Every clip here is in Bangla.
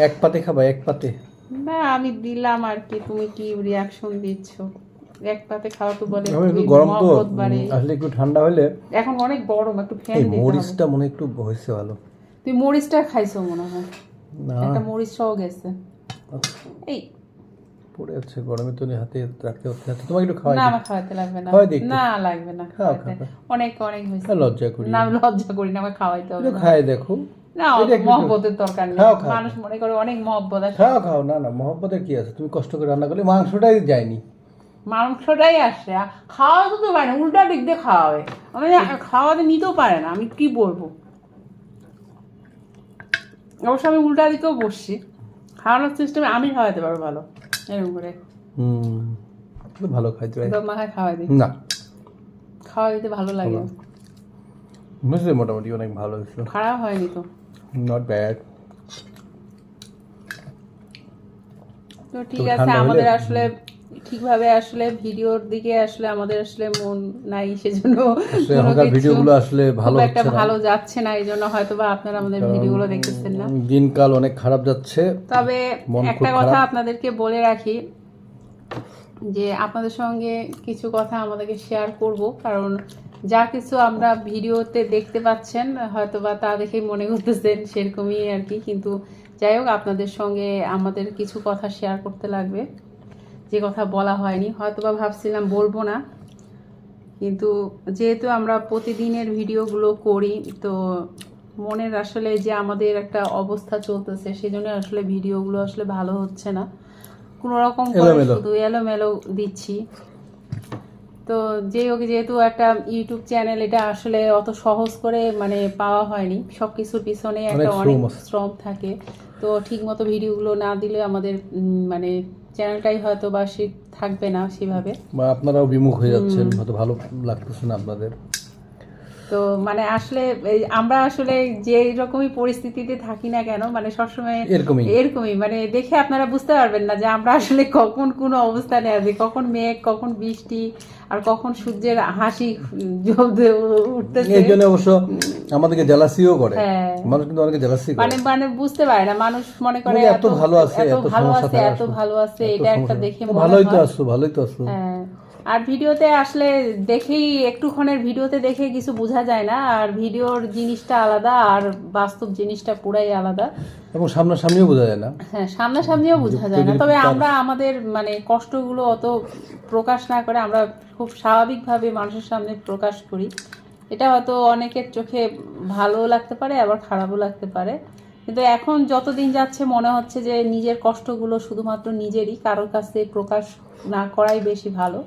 এক পাতে খাবা, এক পাতে? না আমি দিলাম আর কি, তুমি কি রিয়াকশন দিচ্ছ? এক পাতে খাওয়া তো বলে একটু গরম তো, মহব্বত বাড়ে। আসলে একটু ঠান্ডা হলে। এখন অনেক গরম, একটু ফ্যান এই দিতে হবে। মরিচটা মনে হয় একটু হয়েছে ভালো। তুই মরিচটা খাইছো মনে হয়, না একটা মরিচ সহ গেছে। এই পড়ে আছে গরমে, তো হাতে রাখতে হচ্ছে। তোমাকে একটু খাওয়াই না দিই। আমার খাওয়াতে লাগবে না, খাওয়াই দিই একটু। না লাগবে না খাও, খাওয়াতে। খাও। অনেক অনেক হয়েছে। লজ্জা করি না আমি লজ্জা করি না, আমার খাওয়াইতে হবে একটু না। খাই দেখো। না এটা একটু মহব্বতের দরকার নেই, খাও, খাও, মানুষ মনে করে অনেক মহব্বত আছে। খাও খাও। না না, মহব্বতের কি আছে? তুমি কষ্ট করে রান্না করলে মাংসটাই যায়নি। মাংসটাই আসে, খাওয়া তো পারে না, উল্টা দিক দিয়ে খাওয়াবে। মানে খাওয়াতে নিতেও পারে না, আমি কি বলবো। অবশ্য আমি উল্টা দিকেও বসছি, খাওয়ানোর সিস্টেমে আমি খাওয়াতে পারবো ভালো, এরকম করে। ভালো খাইতে পারি মাখায় খাওয়াই দিই, না, খাওয়া দিতে ভালো লাগে। বুঝলে মোটামুটি অনেক ভালো হয়েছিল, খারাপ হয়নি তো, নট ব্যাড। তো ঠিক আছে। আমাদের আসলে ঠিকভাবে আসলে ভিডিওর দিকে আসলে আমাদের আসলে মন নাই, সেজন্য ভিডিওগুলো আসলে ভালো একটা হচ্ছে না, ভালো যাচ্ছে না, এই জন্য হয়তো বা আপনারা আমাদের ভিডিওগুলো দেখতেছেন না। দিনকাল অনেক খারাপ যাচ্ছে। তবে মন একটা খুব কথা খারাপ। আপনাদেরকে বলে রাখি যে আপনাদের সঙ্গে কিছু কথা আমাদেরকে শেয়ার করব, কারণ যা কিছু আমরা ভিডিওতে দেখতে পাচ্ছেন হয়তো বা তা দেখেই মনে করতেছেন সেরকমই আর কি, কিন্তু যাই হোক আপনাদের সঙ্গে আমাদের কিছু কথা শেয়ার করতে লাগবে, যে কথা বলা হয়নি। হয়তো বা ভাবছিলাম বলবো না, কিন্তু যেহেতু আমরা প্রতিদিনের ভিডিওগুলো করি, তো মনের আসলে যে আমাদের একটা অবস্থা চলতেছে, সেজন্য আসলে ভিডিওগুলো আসলে ভালো হচ্ছে না, কোনো রকম করে শুধু এলোমেলো দিচ্ছি। তো যেহেতু একটা ইউটিউব চ্যানেল, এটা আসলে অত সহজ করে মানে পাওয়া হয়নি, সব কিছুর পিছনে একটা অনেক শ্রম থাকে। তো ঠিক মতো ভিডিওগুলো না দিলে আমাদের মানে চ্যানেলটাই হয়তো বা সে থাকবে না সেভাবে, বা আপনারাও বিমুখ হয়ে যাচ্ছেন, হয়তো ভালো লাগতেছে না আপনাদের। তো মানে আসলে আমরা আসলে যে রকমই পরিস্থিতিতে থাকি না কেন, মানে সবসময় এরকমই মানে দেখে আপনারা বুঝতে পারবেন না যে আমরা আসলে কখন কোন অবস্থানে আছি, কখন মেঘ, কখন বৃষ্টি, আর কখন সূর্যের হাসি উঠতেছে। এই জন্য অবশ্য আমাদেরকে জেলাসিও করে, মানুষ কিন্তু অনেকে জেলাসি করে, মানে বুঝতে পারে না, মানুষ মনে করে এত ভালো আছে, এত ভালো আছে, এটা একটা দেখে ভালোই তো আসছো, ভালোই তো আসছো। হ্যাঁ, আর ভিডিওতে আসলে দেখেই একটুক্ষণের ভিডিওতে দেখে কিছু বোঝা যায় না, আর ভিডিওর জিনিসটা আলাদা আর বাস্তব জিনিসটা পুরাই আলাদা, এবং সামনাসামনিও বোঝা যায় না। হ্যাঁ সামনাসামনিও বোঝা যায় না। তবে আমরা আমাদের মানে কষ্টগুলো অত প্রকাশ না করে আমরা খুব স্বাভাবিকভাবে মানুষের সামনে প্রকাশ করি। এটা হয়তো অনেকের চোখে ভালো লাগতে পারে, আবার খারাপও লাগতে পারে, কিন্তু এখন যত দিন যাচ্ছে মনে হচ্ছে যে নিজের কষ্টগুলো শুধুমাত্র নিজেরই, কারোর কাছে প্রকাশ না করাই বেশি ভালো।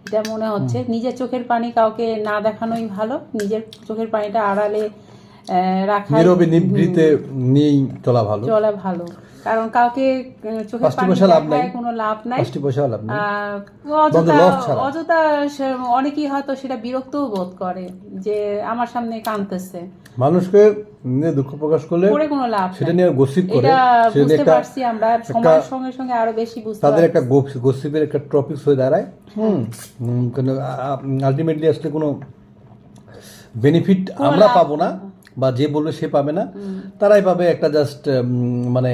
এটা মনে হচ্ছে নিজের চোখের পানি কাউকে না দেখানোই ভালো, নিজের চোখের পানিটা আড়ালে রাখা, নীরবে নিভৃতে নিয়েই চলা ভালো। কারণ কাউকে চোখের পানি দেখায় কোনো লাভ নাই, অযথা অনেকেই হয়তো সেটা বিরক্তও বোধ করে যে আমার সামনে কাঁদতেছে, মানুষকে নিয়ে দুঃখ প্রকাশ করলে কোনো লাভ, সেটা নিয়ে গসিপ করে, এটা বুঝতে পারছি আমরা সময়ের সঙ্গে সঙ্গে আরো বেশি বুঝতে তাদের একটা গসিপের একটা টপিকস হয়ে দাঁড়ায়। কিন্তু আলটিমেটলি আসলে কোনো বেনিফিট আমরা পাবো না, বা যে বলবে সে পাবে না, তারাই পাবে একটা জাস্ট মানে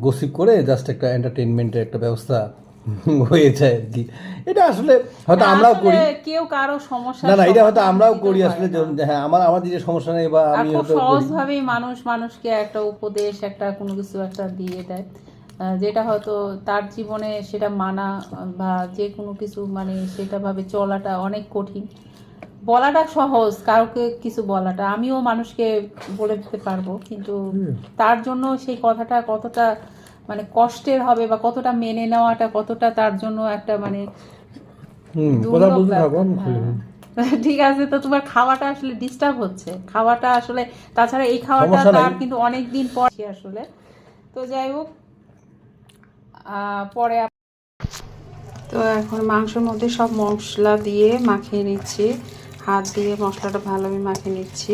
গসিপ করে জাস্ট একটা এন্টারটেইনমেন্টের একটা ব্যবস্থা হয়ে যায় আর কি। এটা আসলে হয়তো আমরাও করি, কেউ কারো সমস্যা না এটা হয়তো আমরাও করি আসলে। হ্যাঁ, আমার যে সমস্যা নেই, বা আমি হয়তো সহজভাবেই মানুষকে একটা উপদেশ, একটা কোনো কিছু একটা দিয়ে দেয়, যেটা হয়তো তার জীবনে সেটা মানা বা যে কোনো কিছু মানে সেটা ভাবে চলাটা অনেক কঠিন। বলাটা সহজ, কাউকে কিছু বলাটা, আমিও মানুষকে বলে দিতে পারবো, কিন্তু তার জন্য সেই কথাটা কতটা মানে কষ্টের হবে, বা কতটা মেনে নেওয়াটা কতটা তার জন্য একটা মানে ঠিক আছে। তো তোমার খাওয়াটা আসলে ডিস্টার্ব হচ্ছে, খাওয়াটা আসলে, তাছাড়া এই খাওয়াটা তার কিন্তু অনেক দিন পর আসলে। তো যাই হোক, পরে তো এখন মাংসের মধ্যে সব মশলা দিয়ে মাখিয়ে নিচ্ছি, হাত দিয়ে মশলাটা ভালোভাবে মাখিয়ে নিচ্ছি,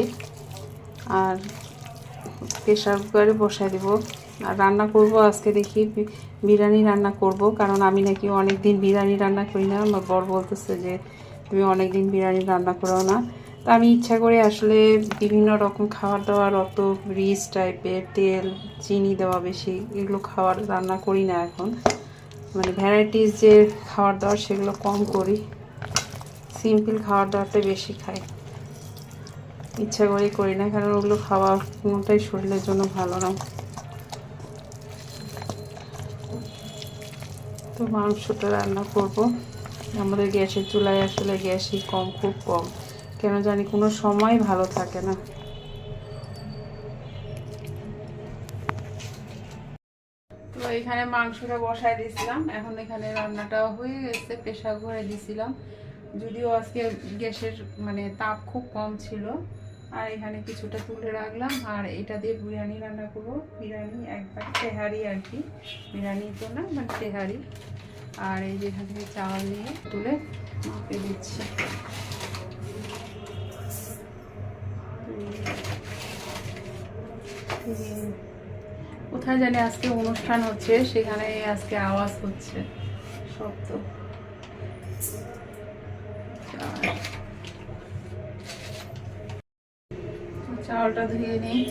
আর প্রেশার কুকারে বসাই দেব। আর রান্না করব আজকে, দেখি বিরিয়ানি রান্না করব, কারণ আমি নাকি অনেক দিন বিরিয়ানি রান্না করি না। আমার বর বলতেছে যে তুমি অনেক দিন বিরিয়ানি রান্না করো না, তো আমি ইচ্ছা করে আসলে বিভিন্ন রকম খাবার দাবার, অত রিচ টাইপের তেল চিনি দেওয়া বেশি এগুলো খাবার রান্না করি না এখন। মানে ভ্যারাইটিস যে খাবার দাবার সেগুলো কম করি, সিম্পল খাবার দাবারটাই বেশি খাই। ইচ্ছা করেই করি না, কারণ ওগুলো খাওয়া কোনোটাই শরীরের জন্য ভালো না। তো মাংসটা রান্না করব। আমাদের গ্যাসের চুলায় আসলে গ্যাসই কম, খুব কম, কেন জানি কোনো সময় ভালো থাকে না। তো এখানে মাংসটা বসায় দিয়েছিলাম, এখন এখানে রান্নাটাও হয়ে গেছে, প্রেসার কুকারে দিয়েছিলাম। যদিও আজকে গ্যাসের মানে তাপ খুব কম ছিল। আর এখানে কিছুটা তুলে রাখলাম, আর এটা দিয়ে বিরিয়ানি রান্না করবো। বিরিয়ানি একবার তেহারি আর কি, বিরিয়ানি তো না মানে তেহারি। আর এই যে এখান থেকে চাল নিয়ে তুলে মাপে দিচ্ছি। কোথায় জানি আজকে অনুষ্ঠান হচ্ছে, সেখানে আজকে আওয়াজ হচ্ছে, শব্দ। চালটা ধুয়ে নিই।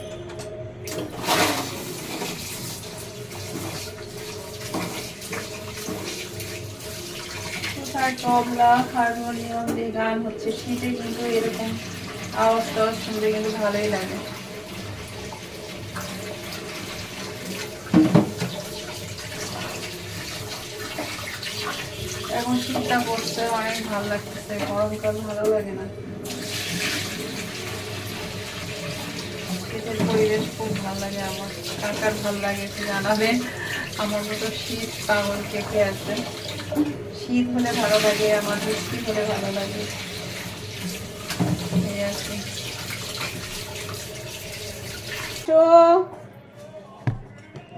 কোথায় তবলা হারমোনিয়াম দিয়ে গান হচ্ছে, শীতে কিন্তু এরকম আওয়াজ টাওয়াজ শুনতে কিন্তু ভালোই লাগে। এখন শীতটা পড়ছে, অনেক ভালো লাগতেছে, গরমকাল ভালো লাগে না। শীতের পরিবেশ খুব ভালো লাগে আমার। কার কার ভালো লাগে একটু জানাবেন। আমার মতো শীত পাগল কে কে আছে। শীত হলে ভালো লাগে আমার, বৃষ্টি হলে ভালো লাগে, এই আর কি। তো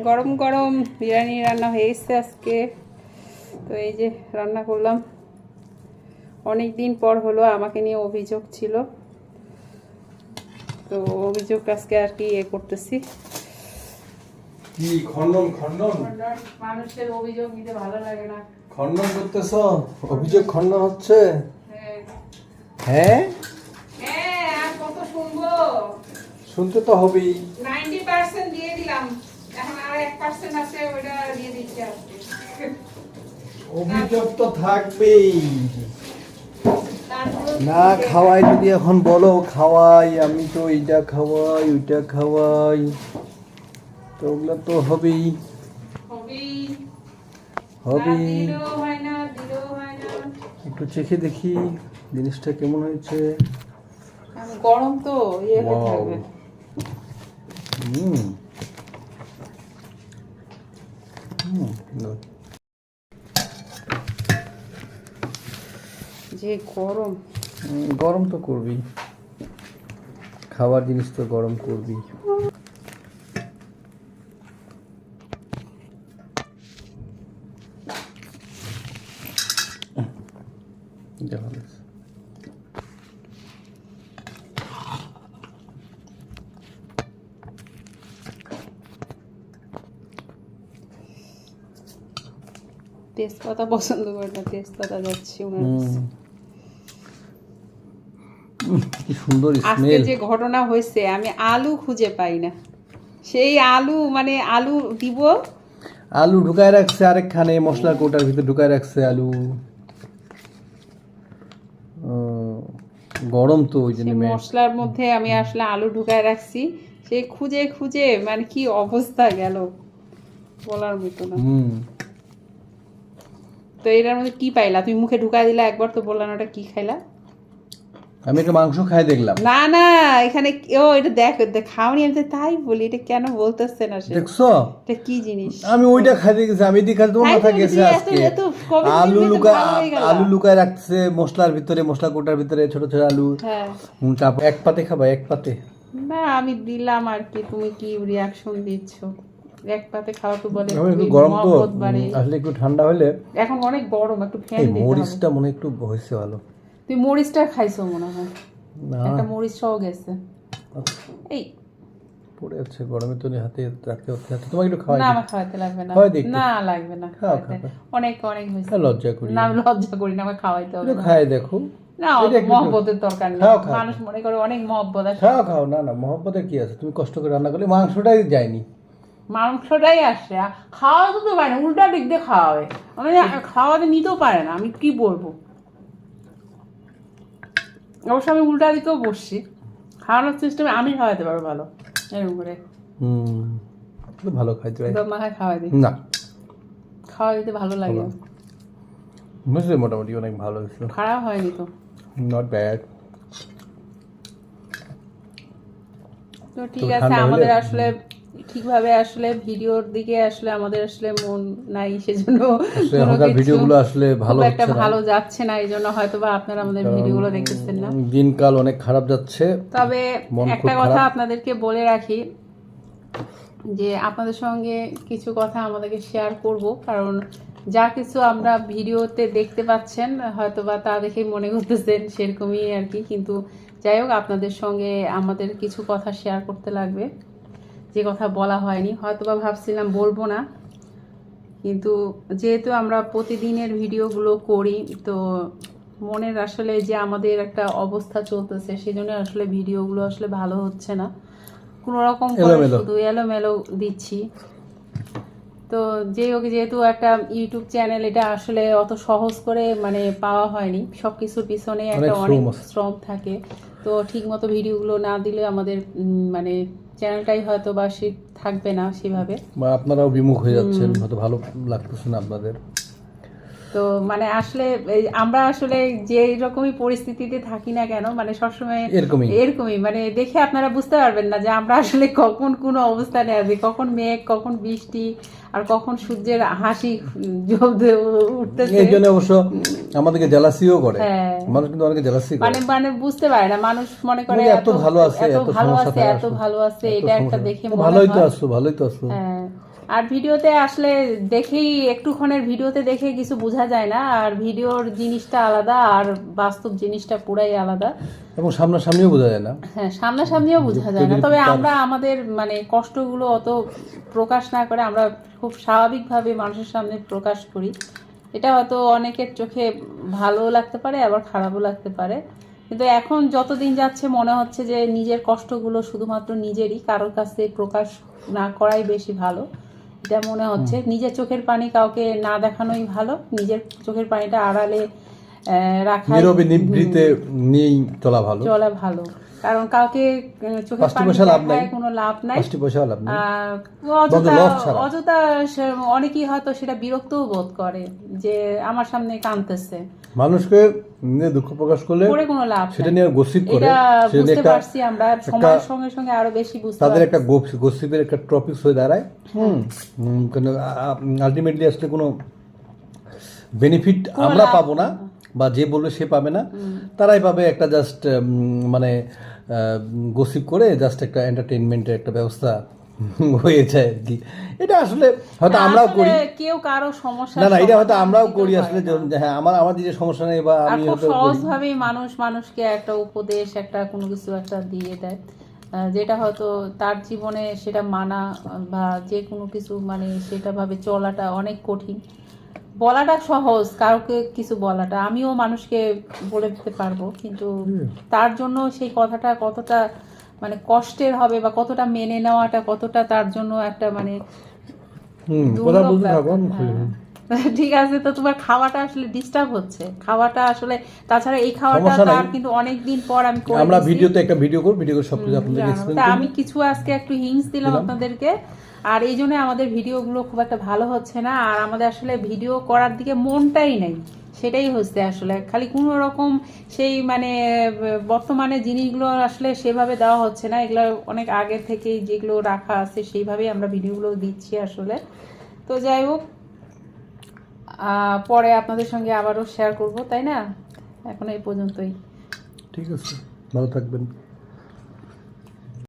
গরম গরম বিরিয়ানি রান্না হয়ে গেছে আজকে। তো এই যে রান্না করলাম, অনেক দিন পর হলো। আমাকে নিয়ে অভিযোগ ছিল, তো অভিযোগ আজকে আর কি করতেছি। কি খণ্ডন খণ্ডন মানুষের অভিযোগ নিতে ভালো লাগে না। খণ্ডন করতেছ? অভিযোগ খণ্ডন হচ্ছে? হ্যাঁ হ্যাঁ হ্যাঁ, আর কত শুনবো? শুনতে তো হবেই। 90% দিয়ে দিলাম, এখন আর 1% আছে, ওটা দিয়ে দিচ্ছি আজকে। অভিযোগ তো থাকবেই। না খাওয়াই যদি এখন বলো খাওয়াই, আমি তো এইটা খাওয়াই ওইটা খাওয়াই, তো ওগুলো তো হবেই হবেই। একটু চেখে দেখি জিনিসটা কেমন হয়েছে। গরম তো ইয়ে হয়ে Wow. থাকবে। Good. যে গরম, গরম তো করবি, খাবার জিনিস তো গরম করবি। তেজপাতা পছন্দ করে না, তেজপাতা যাচ্ছে ওনার কাছে। কি সুন্দর আজকে স্মেল। যে ঘটনা হয়েছে, আমি আলু খুঁজে পাই না। সেই আলু মানে আলু দিব, আলু ঢুকায় রাখছে আরেকখানে, মশলার কোটার ভিতরে ঢুকায় রাখছে আলু। গরম তো ওই জন্য মশলার মধ্যে আমি আসলে আলু ঢুকায় রাখছি, সেই খুঁজে খুঁজে মানে কি অবস্থা গেল বলার মতো না। তো এটার মধ্যে কি পাইলা তুমি? মুখে ঢুকায় দিলা একবার, তো বললা না ওটা কি খাইলা? আমি একটা মাংস খাই দেখলাম। না না, এখানে ও এটা খাওনি, আমি তো তাই বলি, এটা কেন বলতেছে না? সে দেখছো এটা কি জিনিস? আমি ওইটা খাইতে গেছি, আমি এদিকে তোমার মাথা গেছে আজকে। আলু লুকায় রাখছে মশলার ভিতরে, মশলা কোটার ভিতরে ছোট ছোট আলু। হ্যাঁ, তারপর এক পাতে খাবা, এক পাতে। না আমি দিলাম আর কি, তুমি কি রিয়াকশন দিচ্ছ? এক পাতে খাওয়া তো বলে একটু গরম তো, মহব্বত বাড়ে। আসলে একটু ঠান্ডা হলে। এখন অনেক গরম, একটু ফ্যান এই দিতে হবে। মরিচটা মনে একটু হয়েছে ভালো। তুই মরিচটা খাইছো মনে হয়, না একটা মরিচ সহ গেছে। এই পড়ে আছে গরমে, তো হাতে রাখতে হচ্ছে। তোমাকে একটু খাওয়াই না, দিই। আমার খাওয়াতে লাগবে না। খাওয়াই দিই একটু। না লাগবে না, খাও, খাওয়াতে। খাও। অনেক অনেক হয়েছে। লজ্জা করি না আমি লজ্জা করি না, আমার খাওয়াইতে হবে একটু না। খাই দেখো। না এটা একটু- মহব্বতের দরকার নেই, খাও, খাও। মানুষ মনে করে অনেক মহব্বত আছে। খাও খাও, না না মহব্বতের কি আছে, তুমি কষ্ট করে রান্না করলে মাংসটাই যায়নি। মাংসটাই আসে, খাওয়াতে তো পারে না, উল্টা দিক দিয়ে খাওয়াবে, মানে খাওয়াতে নিতেও পারে না, আমি কি বলবো। অবশ্য আমি উল্টা দিকেও বসছি, খাওয়ানোর সিস্টেমে আমি খাওয়াতে পারবো ভালো, এরকম করে তো ভালো খাইতে হয় দম মাখায় খাওয়াই দিই, না, খাওয়া দিতে ভালো লাগে, বুঝলে মোটামুটি অনেক ভালো হয়েছিল, খারাপ হয়নি তো। Not bad. তো ঠিক তবে আছে, ঠান্ডা হলে- আমাদের আসলে ঠিকভাবে আসলে ভিডিওর দিকে আসলে আমাদের আসলে মন নাই, সেজন্য আসলে কোনো এখনকার কিছু ভিডিওগুলো আসলে ভালো খুব একটা হচ্ছে না, ভালো যাচ্ছে না, এই জন্য হয়তো বা আপনারা আমাদের কারণ ভিডিওগুলো দেখতেছেন না। দিনকাল অনেক খারাপ যাচ্ছে। তবে মন খুব একটা কথা খারাপ। আপনাদেরকে বলে রাখি যে আপনাদের সঙ্গে কিছু কথা আমাদেরকে শেয়ার করব, কারণ যা কিছু আমরা ভিডিওতে দেখতে পাচ্ছেন হয়তো বা তা দেখেই মনে করতেছেন সেরকমই আর কি, কিন্তু যাই হোক আপনাদের সঙ্গে আমাদের কিছু কথা শেয়ার করতে লাগবে, যে কথা বলা হয়নি, হয়তো বা ভাবছিলাম বলবো না, কিন্তু যেহেতু আমরা প্রতিদিনের ভিডিওগুলো করি, তো মনের আসলে যে আমাদের একটা অবস্থা চলতেছে, সেজন্য আসলে ভিডিওগুলো আসলে ভালো হচ্ছে না, কোনো রকম করে এলোমেলো। শুধু এলোমেলো দিচ্ছি। তো যেই হোক, যেহেতু একটা ইউটিউব চ্যানেল, এটা আসলে অত সহজ করে মানে পাওয়া হয়নি, সব কিছুর পিছনে একটা অনেক অনেক শ্রম আছে। শ্রম থাকে, তো ঠিক মতো ভিডিওগুলো না দিলে আমাদের মানে চ্যানেলটাই হয়তো বা সে থাকবে না সেভাবে। বা আপনারাও বিমুখ হয়ে যাচ্ছেন, হয়তো ভালো লাগতেছে না আপনাদের। তো মানে আসলে আমরা আসলে যে রকমই পরিস্থিতিতে থাকি না কেন, মানে সবসময় এরকমই মানে দেখে আপনারা বুঝতে পারবেন না যে আমরা আসলে কখন কোন অবস্থানে আছি, কখন মেঘ, কখন বৃষ্টি, আর কখন সূর্যের হাসি জমতে উঠতেছে। এই জন্য অবশ্য আমাদেরকে জেলাসিও করে, হ্যাঁ। মানুষ কিন্তু অনেকে জেলাসি করে, মানে বুঝতে পারে না, মানুষ মনে করে এত ভালো আছে, এত এত ভালো সমস্যা আছে, থাকে এত আসলে। ভালো আছে, এত এটা একটা সমস্যা। দেখে মনে ভালোই তো হয়। আসছো, ভালোই তো আসছো। হ্যাঁ, আর ভিডিওতে আসলে দেখেই একটুক্ষণের ভিডিওতে দেখে কিছু বোঝা যায় না, আর ভিডিওর জিনিসটা আলাদা আর বাস্তব জিনিসটা পুরাই আলাদা। এবং সামনাসামনিও বোঝা যায় না। হ্যাঁ, সামনাসামনিও বোঝা যায় না, তবে আমরা আমাদের মানে কষ্টগুলো অত প্রকাশ না করে আমরা খুব স্বাভাবিকভাবে মানুষের সামনে প্রকাশ করি। এটা হয়তো অনেকের চোখে ভালো লাগতে পারে, আবার খারাপও লাগতে পারে, কিন্তু এখন যতদিন যাচ্ছে মনে হচ্ছে যে নিজের কষ্টগুলো শুধুমাত্র নিজেরই, কারোর কাছে প্রকাশ না করাই বেশি ভালো, এটা মনে হচ্ছে। নিজের চোখের পানি কাউকে না দেখানোই ভালো, নিজের চোখের পানিটা আড়ালে রাখা, নীরবে নিভৃতে নিয়েই চলা ভালো, কারণ কাউকে চোখের পাঁচটি পানি পয়সা লাভ নাই, দেখায় কোনো লাভ নাই, 5টি পয়সা লাভ নেই, অযথা লস ছাড়া। অযথা অনেকেই হয়তো সেটা বিরক্তও বোধ করে যে আমার সামনে কাঁদতেছে, মানুষকে নিয়ে দুঃখ প্রকাশ করলে করে কোনো লাভ সেটা নাই। নিয়ে গসিপ করে, এটা সেটা নিয়ে বুঝতে একটা পারছি আমরা, সময়ের সঙ্গে সঙ্গে আরো বেশি বুঝতে তাদের পারছি। একটা গসিপের একটা টপিকস হয়ে দাঁড়ায়। কিন্তু আলটিমেটলি আসলে কোনো বেনিফিট আমরা পাবো না, বা যে বলবে সে পাবে না, তারাই পাবে একটা জাস্ট মানে গসিপ করে জাস্ট একটা এন্টারটেইনমেন্টের একটা ব্যবস্থা হয়ে যায় আর কি। এটা আসলে হয়তো আমরাও আসলে করি, কেউ কারো সমস্যা না এটা হয়তো আমরাও করি আসলে, হ্যাঁ আমার যে সমস্যা নেই, বা আর আমি খুব হয়তো সহজ করি। ভাবেই মানুষকে একটা উপদেশ, একটা কোনো কিছু একটা দিয়ে দেয়, যেটা হয়তো তার জীবনে সেটা মানা বা যে কোনো কিছু মানে সেটা ভাবে চলাটা অনেক কঠিন। বলাটা সহজ, কাউকে কিছু বলাটা, আমিও মানুষকে বলে দিতে পারবো, কিন্তু তার জন্য সেই কথাটা কতটা মানে কষ্টের হবে, বা কতটা মেনে নেওয়াটা কতটা তার জন্য একটা মানে কথা দুর্লভ বলতে ব্যাপার। থাকো, আমি হ্যাঁ। ঠিক আছে, তো তোমার খাওয়াটা আসলে ডিস্টার্ব হচ্ছে, খাওয়াটা আসলে, তাছাড়া এই খাওয়াটা সমস্যা নাই। তার কিন্তু অনেকদিন পর আমি করে আমরা দিছি। ভিডিওতে একটা ভিডিও করব, ভিডিও করে সবকিছু আপনাদের জানো, এক্সপ্লেইন তা করব। আমি কিছু আজকে একটু হিংস দিলাম আপনাদেরকে, আর এই জন্য আমাদের ভিডিওগুলো খুব একটা ভালো হচ্ছে না, আর আমাদের আসলে ভিডিও করার দিকে মনটাই নেই, সেটাই হচ্ছে আসলে, খালি কোনো রকম সেই মানে বর্তমানে জিনিসগুলো আসলে সেভাবে দেওয়া হচ্ছে না, এগুলো অনেক আগে থেকেই যেগুলো রাখা আছে সেইভাবেই আমরা ভিডিওগুলো দিচ্ছি আসলে। তো যাই হোক, পরে আপনাদের সঙ্গে আবারও শেয়ার করব, তাই না? এখন এই পর্যন্তই। ঠিক আছে, ভালো থাকবেন।